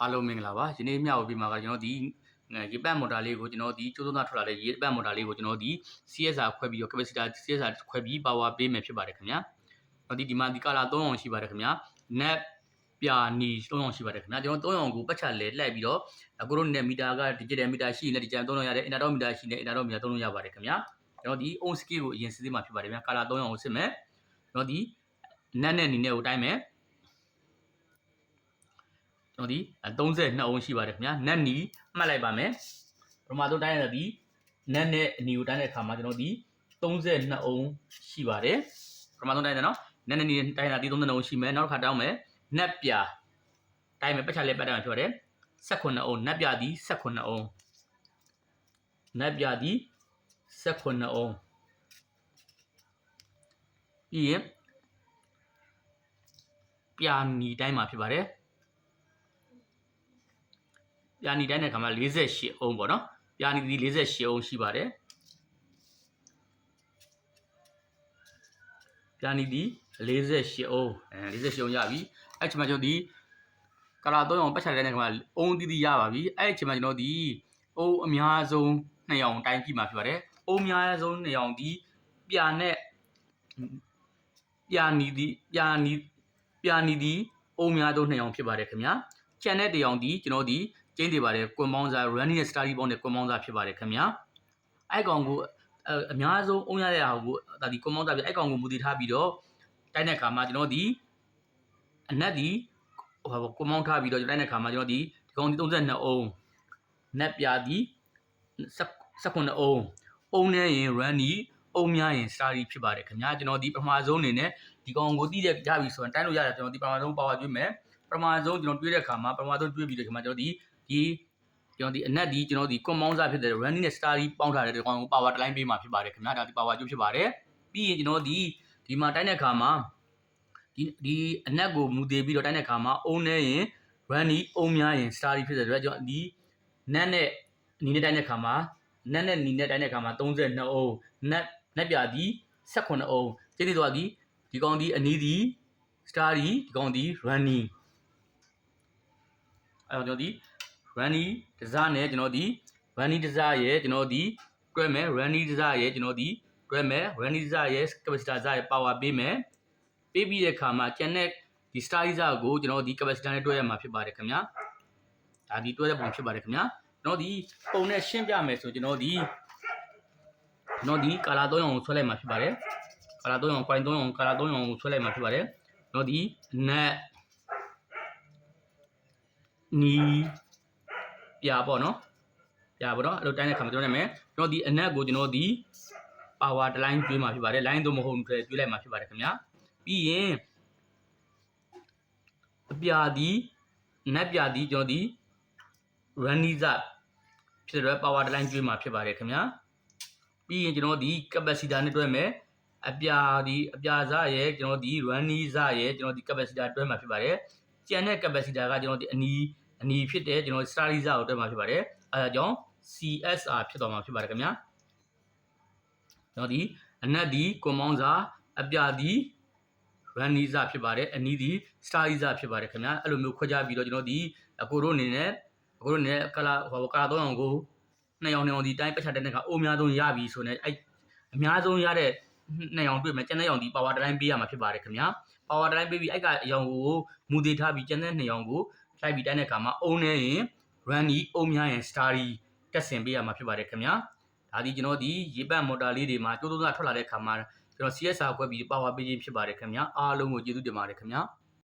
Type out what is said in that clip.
အားလုံးမင်္ဂလာပါယနေ့မျှဝေပေးမှာကကျွန်တော်ဒီရေပတ်မော်တာလေးကိုကျွန်တော်ဒီကျိုးသုံးသားထွက်လာတဲ့ရေပတ်မော်တာလေးကိုကျွန်တော်ဒီ CSR ခွဲပြီးတော့ capacitor CSR ခွဲပြီး power ပေးမယ်ဖြစ်ပါတယ်ခင်ဗျာဒီမှာဒီ color 3အောင်ရှိပါတယ်ခင်ဗျာ net ပြာနီ3အောင်ရှိပါတယ်ခင်ဗျာကျွန်တော်3အောင်ကိုပတ်ချလဲလှည့်ပြီးတော့အခုတို့နဲ့မီတာက digital meter ရှိနေဒီဂျန်သုံးလို့ရတယ် analog meter ရှိနေ analog meter သုံးလို့ရပါတယ်ခင်ဗျာကျွန်တော်ဒီ on scale ကိုအရင်စစ်စစ်မှာဖြစ်ပါတယ်ခင်ဗျာ color 3အောင်ကိုစစ်မယ်ကျွန်တော်ဒီ net နဲ့နီနဲ့ကိုတိုင်းမယ်ကျွန်တော်ဒီ32အောင်ရှိပါတယ်ခင်ဗျာနက်နီမှတ်လိုက်ပါမယ်ပထမဆုံးတိုင်းရတဲ့ဒီနက်နဲ့အနီကိုတိုင်းတဲ့အခါမှာကျွန်တော်ဒီ32အောင်ရှိပါတယ်ပထမဆုံးတိုင်းတယ်နော်နက်နဲ့နီတိုင်းတာဒီ32အောင်ရှိမယ်နောက်တစ်ခါတောင်းမယ်နက်ပြတိုင်းမယ်ပတ်ချလဲပတ်တိုင်းဖြစ်ပါတယ်18အောင်နက်ပြဒီ18အောင်နက်ပြဒီ18အောင်ပြီးရင်ပြာနီတိုင်းမှာဖြစ်ပါတယ်ပြာနီတိုင်းတဲ့ခါမှာ48အောင်ပေါ့နော်ပြာနီဒီ48အောင်ရှိပါတယ်ပြာနီဒီ48အောင်48အောင်ရပြီအဲ့ချိန်မှာကျွန်တော်ဒီကလာ3အောင်ပတ်ချတဲ့ခါမှာအုံးတီးရပါပြီအဲ့ချိန်မှာကျွန်တော်ဒီအုံးအများဆုံး2အောင်တိုင်းကြည့်မှာဖြစ်ပါတယ်အုံးအများဆုံး2အောင်ဒီပြာနဲ့ပြာနီဒီအုံးများဆုံး2အောင်ဖြစ်ပါတယ်ခင်ဗျာကျန်တဲ့တအောင်ဒီကျွန်တော်ဒီကျင်းနေပါတယ်ကွန်ပေါင်းစား running နဲ့ study ပေါင်းနဲ့ကွန်ပေါင်းစားဖြစ်ပါတယ်ခင်ဗျာအဲ့ကောင်ကိုအများဆုံးအုံးရတဲ့ဟာကိုဒါဒီကွန်ပေါင်းစားပြအဲ့ကောင်ကိုမူတည်ထားပြီးတော့တိုင်းတဲ့အခါမှာကျွန်တော်ဒီအနက်ဒီကွန်ပေါင်းထားပြီးတော့တိုင်းတဲ့အခါမှာကျွန်တော်ဒီကောင်ဒီ32အုံးနက်ပြဒီ18အုံးအုံးနဲ့ရင် running အုံးများရင် study ဖြစ်ပါတယ်ခင်ဗျာကျွန်တော်ဒီပထမဆုံးအနေနဲ့ဒီကောင်ကိုတိတဲ့ရပြီဆိုရင်တိုင်းလို့ရတယ်ကျွန်တော်ဒီပထမဆုံး power ကျွေးမယ်ပထမဆုံးကျွန်တော်တွေးတဲ့အခါမှာပထမဆုံးတွေးပြီးတဲ့အခါမှာကျွန်တော်ဒီကျွန်တော်ဒီအနက်ဒီကျွန်တော်ဒီကွန်ပေါင်းစားဖြစ်တဲ့ running နဲ့ study ပေါင်းထားတဲ့ဒီကောင်ကို power တစ်လိုင်းပေးမှာဖြစ်ပါတယ်ခင်ဗျာဒါဒီ power ကျုပ်ဖြစ်ပါတယ်ပြီးရင်ကျွန်တော်ဒီမှာတိုင်းတဲ့အခါမှာဒီအနက်ကိုမူတည်ပြီးတော့တိုင်းတဲ့အခါမှာအုံးနဲ့ရင် running အုံးများရင် study ဖြစ်တဲ့အတွက်ကျွန်တော်ဒီနက်နဲ့နီနဲ့တိုင်းတဲ့အခါမှာနက်နဲ့နီနဲ့တိုင်းတဲ့အခါမှာ32အုံးနက်ပြဒီ18အုံးကျင်းနေတော့ဒီကောင်ဒီအနီးဒီ study ဒီကောင်ဒီ running အဲ့တော့ကျွန်တော်ဒီ running တစားနဲ့ကျွန်တော်ဒီ running တစားရဲ့ကျွန်တော်ဒီတွဲမယ် running တစားရဲ့ကျွန်တော်ဒီတွဲမယ် running တစားရဲ့ capacitor တစားရဲ့ power ပေးမယ်ပေးပြီးတဲ့အခါမှာကျန်တဲ့ဒီ study တစားကိုကျွန်တော်ဒီ capacitor နဲ့တွဲရမှာဖြစ်ပါတယ်ခင်ဗျာဒါဒီတွဲတဲ့ပုံဖြစ်ပါတယ်ခင်ဗျာကျွန်တော်ဒီပုံနဲ့ရှင်းပြမယ်ဆိုကျွန်တော်ဒီ color 3အောင်ဆွဲလိုက်မှာဖြစ်ပါတယ် color 3အောင် coin 3အောင် color 3အောင်ဆွဲလိုက်မှာဖြစ်ပါတယ်ကျွန်တော်ဒီ net နီပြပေါ့နော်ပြပေါ့နော်အဲ့လိုတိုင်းတဲ့ခါမှာကျွန်တော်နာမည်ကျွန်တော်ဒီအနက်ကိုကျွန်တော်ဒီ power တစ်လိုင်းကျွေးမှာဖြစ်ပါတယ် line တော့မဟုတ်ဘူးကျွေးလိုက်မှာဖြစ်ပါတယ်ခင်ဗျာပြီးရင်အပြာဒီနက်ပြဒီကျွန်တော်ဒီ running ဖြစ်တဲ့ power တစ်လိုင်းကျွေးမှာဖြစ်ပါတယ်ခင်ဗျာပြီးရင်ကျွန်တော်ဒီ capacitor နဲ့တွဲမယ်အပြာစားရဲ့ကျွန်တော်ဒီ running စားရဲ့ကျွန်တော်ဒီ capacitor တွဲမှာဖြစ်ပါတယ်ကျန်တဲ့ capacitor ကကျွန်တော်ဒီအနီဖြစ်တဲ့ကျွန်တော် study စားကိုတွဲမှာဖြစ်ပါတယ်အဲဒါကြောင့် CSR ဖြစ်သွားမှာဖြစ်ပါတယ်ခင်ဗျာကျွန်တော်ဒီအနက်ဒီကွန်ပေါင်းစားအပြာဒီ running စားဖြစ်ပါတယ်အနီးဒီ study စားဖြစ်ပါတယ်ခင်ဗျာအဲ့လိုမျိုးခွဲခြားပြီးတော့ကျွန်တော်ဒီအကိုတို့အနေနဲ့ကလာ3အောင်ကို2အောင်ဒီတိုင်းပတ်ချတဲ့ကအိုးများဆုံးရပြီဆိုနေအဲ့အများဆုံးရတဲ့2အောင်တွေ့မယ်ကျန်တဲ့အောင်ဒီ power တစ်လိုင်းပေးရမှာဖြစ်ပါတယ်ခင်ဗျာ power တစ်လိုင်းပေးပြီးအဲ့ကအရောင်ကိုမူတည်ထားပြီးကျန်တဲ့2အောင်ကိုလိုက်ပြီးတိုင်းတဲ့အခါမှာအုံးနေရင် running အုံးများရင် study တက်ဆင်ပေးရမှာဖြစ်ပါတယ်ခင်ဗျာဒါဒီကျွန်တော်ဒီရေပတ်မော်တာလေးတွေမှာကျိုးသုံးသားထွက်လာတဲ့အခါမှာကျွန်တော် CSR ခွဲပြီး power ပေးခြင်းဖြစ်ပါတယ်ခင်ဗျာအားလုံးကိုကျေးဇူးတင်ပါတယ်ခင်ဗျာ